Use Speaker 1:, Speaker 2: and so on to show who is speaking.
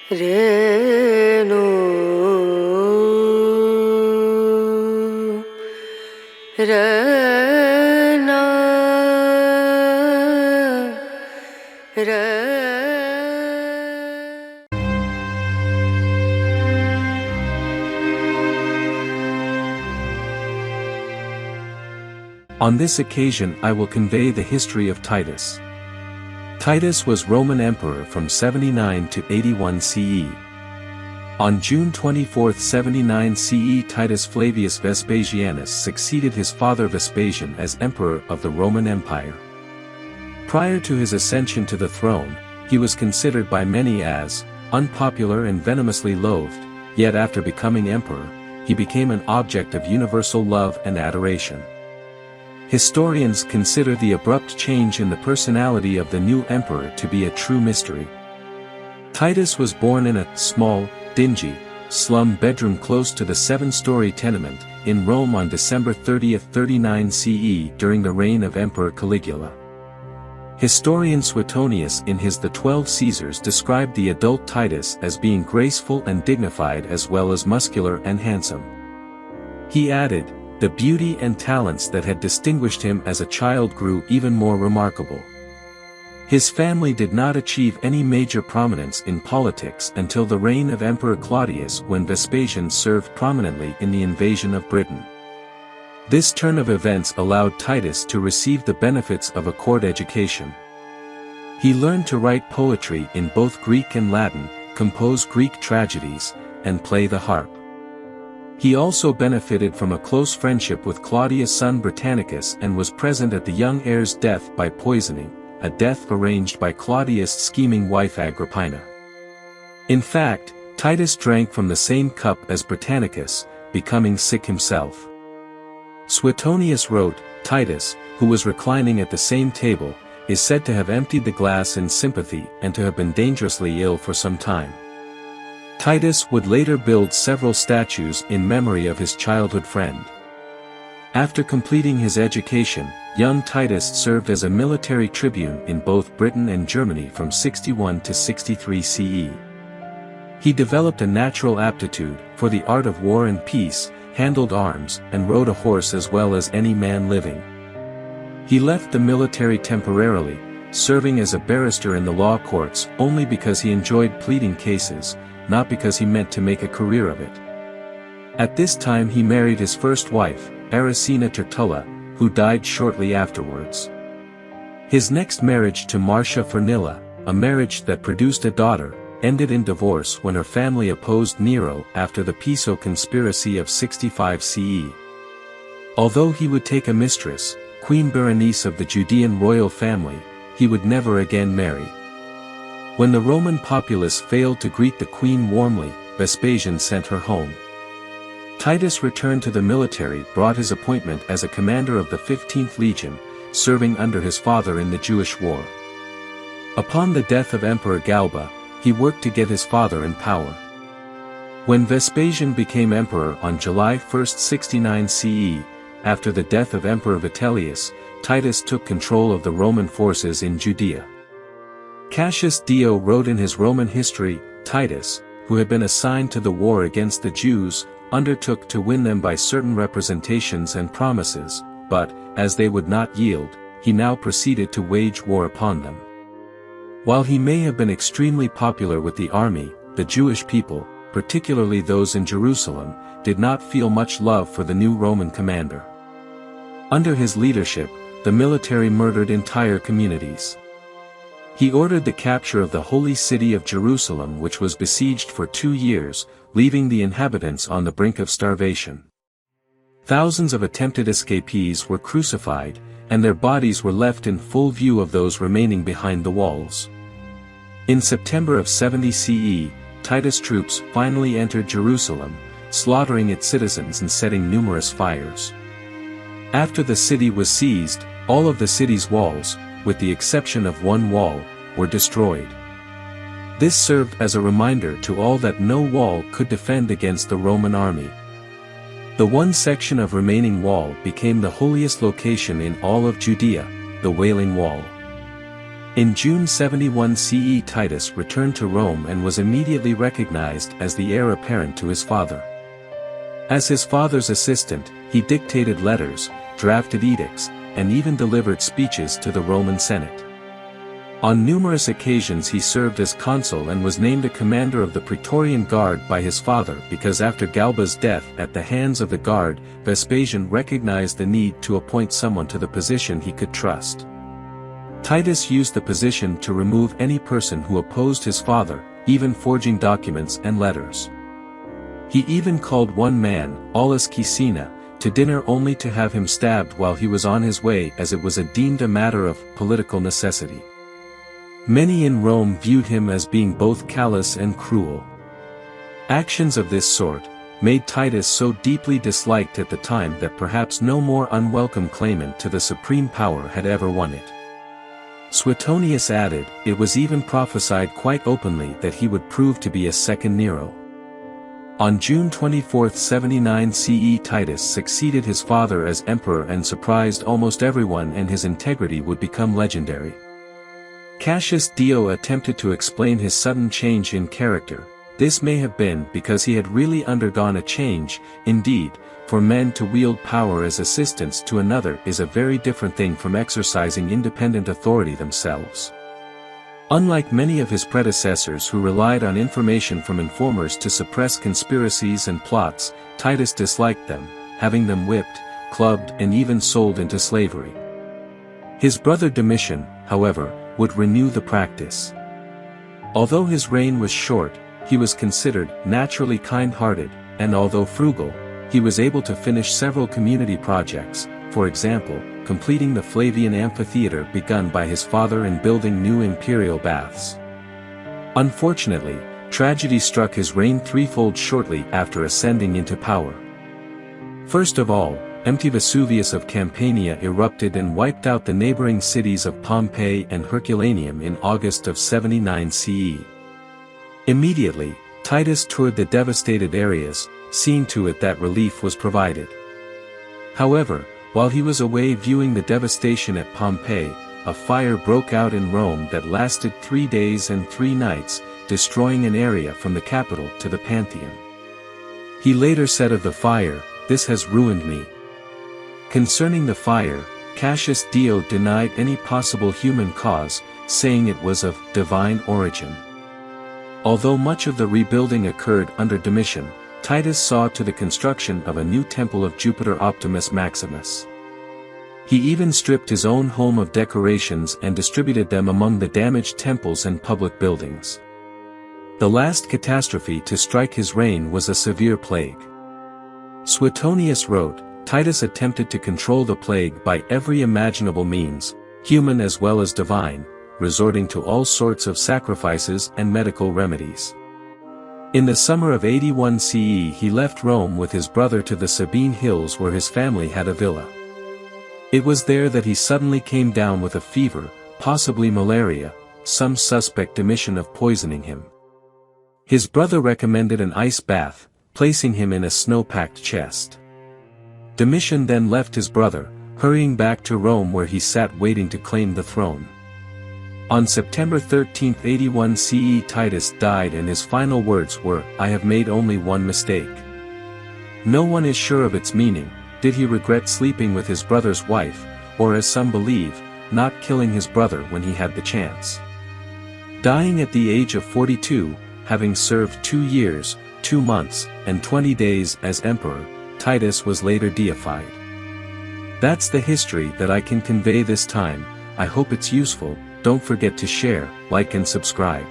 Speaker 1: Renu Rana Ra.
Speaker 2: On this occasion I will convey the history of Titus. Titus was Roman emperor from 79 to 81 CE. On June 24, 79 CE, Titus Flavius Vespasianus succeeded his father Vespasian as emperor of the Roman Empire. Prior to his ascension to the throne, he was considered by many as unpopular and venomously loathed, yet after becoming emperor, he became an object of universal love and adoration. Historians consider the abrupt change in the personality of the new emperor to be a true mystery. Titus was born in a small, dingy, slum bedroom close to the 7-story tenement in Rome on December 30, 39 CE during the reign of Emperor Caligula. Historian Suetonius in his The 12 Caesars described the adult Titus as being graceful and dignified as well as muscular and handsome. He added, the beauty and talents that had distinguished him as a child grew even more remarkable. His family did not achieve any major prominence in politics until the reign of Emperor Claudius, when Vespasian served prominently in the invasion of Britain. This turn of events allowed Titus to receive the benefits of a court education. He learned to write poetry in both Greek and Latin, compose Greek tragedies, and play the harp. He also benefited from a close friendship with Claudius' son Britannicus and was present at the young heir's death by poisoning, a death arranged by Claudius' scheming wife Agrippina. In fact, Titus drank from the same cup as Britannicus, becoming sick himself. Suetonius wrote, Titus, who was reclining at the same table, is said to have emptied the glass in sympathy and to have been dangerously ill for some time. Titus would later build several statues in memory of his childhood friend. After completing his education, young Titus served as a military tribune in both Britain and Germany from 61 to 63 CE. He developed a natural aptitude for the art of war and peace, handled arms, and rode a horse as well as any man living. He left the military temporarily, serving as a barrister in the law courts only because he enjoyed pleading cases, not because he meant to make a career of it. At this time he married his first wife, Aracina Tertulla, who died shortly afterwards. His next marriage to Marcia Furnilla, a marriage that produced a daughter, ended in divorce when her family opposed Nero after the Piso conspiracy of 65 CE. Although he would take a mistress, Queen Berenice of the Judean royal family, he would never again marry. When the Roman populace failed to greet the queen warmly, Vespasian sent her home. Titus returned to the military, brought his appointment as a commander of the 15th Legion, serving under his father in the Jewish War. Upon the death of Emperor Galba, he worked to get his father in power. When Vespasian became emperor on July 1, 69 CE, after the death of Emperor Vitellius, Titus took control of the Roman forces in Judea. Cassius Dio wrote in his Roman history, Titus, who had been assigned to the war against the Jews, undertook to win them by certain representations and promises, but, as they would not yield, he now proceeded to wage war upon them. While he may have been extremely popular with the army, the Jewish people, particularly those in Jerusalem, did not feel much love for the new Roman commander. Under his leadership, the military murdered entire communities. He ordered the capture of the holy city of Jerusalem, which was besieged for 2 years, leaving the inhabitants on the brink of starvation. Thousands of attempted escapees were crucified, and their bodies were left in full view of those remaining behind the walls. In September of 70 CE, Titus' troops finally entered Jerusalem, slaughtering its citizens and setting numerous fires. After the city was seized, all of the city's walls, with the exception of one wall, were destroyed. This served as a reminder to all that no wall could defend against the Roman army. The one section of remaining wall became the holiest location in all of Judea, the Wailing Wall. In June 71 CE Titus returned to Rome and was immediately recognized as the heir apparent to his father. As his father's assistant, he dictated letters, drafted edicts, and even delivered speeches to the Roman Senate. On numerous occasions he served as consul and was named a commander of the Praetorian Guard by his father because after Galba's death at the hands of the Guard, Vespasian recognized the need to appoint someone to the position he could trust. Titus used the position to remove any person who opposed his father, even forging documents and letters. He even called one man, Aulus Caecina, to dinner only to have him stabbed while he was on his way as it was deemed a matter of political necessity. Many in Rome viewed him as being both callous and cruel. Actions of this sort made Titus so deeply disliked at the time that perhaps no more unwelcome claimant to the supreme power had ever won it. Suetonius added, it was even prophesied quite openly that he would prove to be a second Nero. On June 24, 79 CE Titus succeeded his father as emperor and surprised almost everyone, and his integrity would become legendary. Cassius Dio attempted to explain his sudden change in character. This may have been because he had really undergone a change. Indeed, for men to wield power as assistants to another is a very different thing from exercising independent authority themselves. Unlike many of his predecessors who relied on information from informers to suppress conspiracies and plots, Titus disliked them, having them whipped, clubbed, and even sold into slavery. His brother Domitian, however, would renew the practice. Although his reign was short, he was considered naturally kind-hearted, and although frugal, he was able to finish several community projects, for example, completing the Flavian amphitheater begun by his father and building new imperial baths. Unfortunately, tragedy struck his reign threefold shortly after ascending into power. First of all, empty Vesuvius of Campania erupted and wiped out the neighboring cities of Pompeii and Herculaneum in August of 79 CE. Immediately, Titus toured the devastated areas, seeing to it that relief was provided. However, while he was away viewing the devastation at Pompeii, a fire broke out in Rome that lasted 3 days and 3 nights, destroying an area from the Capitol to the Pantheon. He later said of the fire, "This has ruined me." Concerning the fire, Cassius Dio denied any possible human cause, saying it was of divine origin. Although much of the rebuilding occurred under Domitian, Titus saw to the construction of a new temple of Jupiter Optimus Maximus. He even stripped his own home of decorations and distributed them among the damaged temples and public buildings. The last catastrophe to strike his reign was a severe plague. Suetonius wrote, Titus attempted to control the plague by every imaginable means, human as well as divine, resorting to all sorts of sacrifices and medical remedies. In the summer of 81 CE he left Rome with his brother to the Sabine Hills where his family had a villa. It was there that he suddenly came down with a fever, possibly malaria, some suspect Domitian of poisoning him. His brother recommended an ice bath, placing him in a snow-packed chest. Domitian then left his brother, hurrying back to Rome where he sat waiting to claim the throne. On September 13, 81 CE Titus died and his final words were, "I have made only one mistake." No one is sure of its meaning. Did he regret sleeping with his brother's wife, or as some believe, not killing his brother when he had the chance? Dying at the age of 42, having served 2 years, 2 months, and 20 days as emperor, Titus was later deified. That's the history that I can convey this time. I hope it's useful. Don't forget to share, like and subscribe.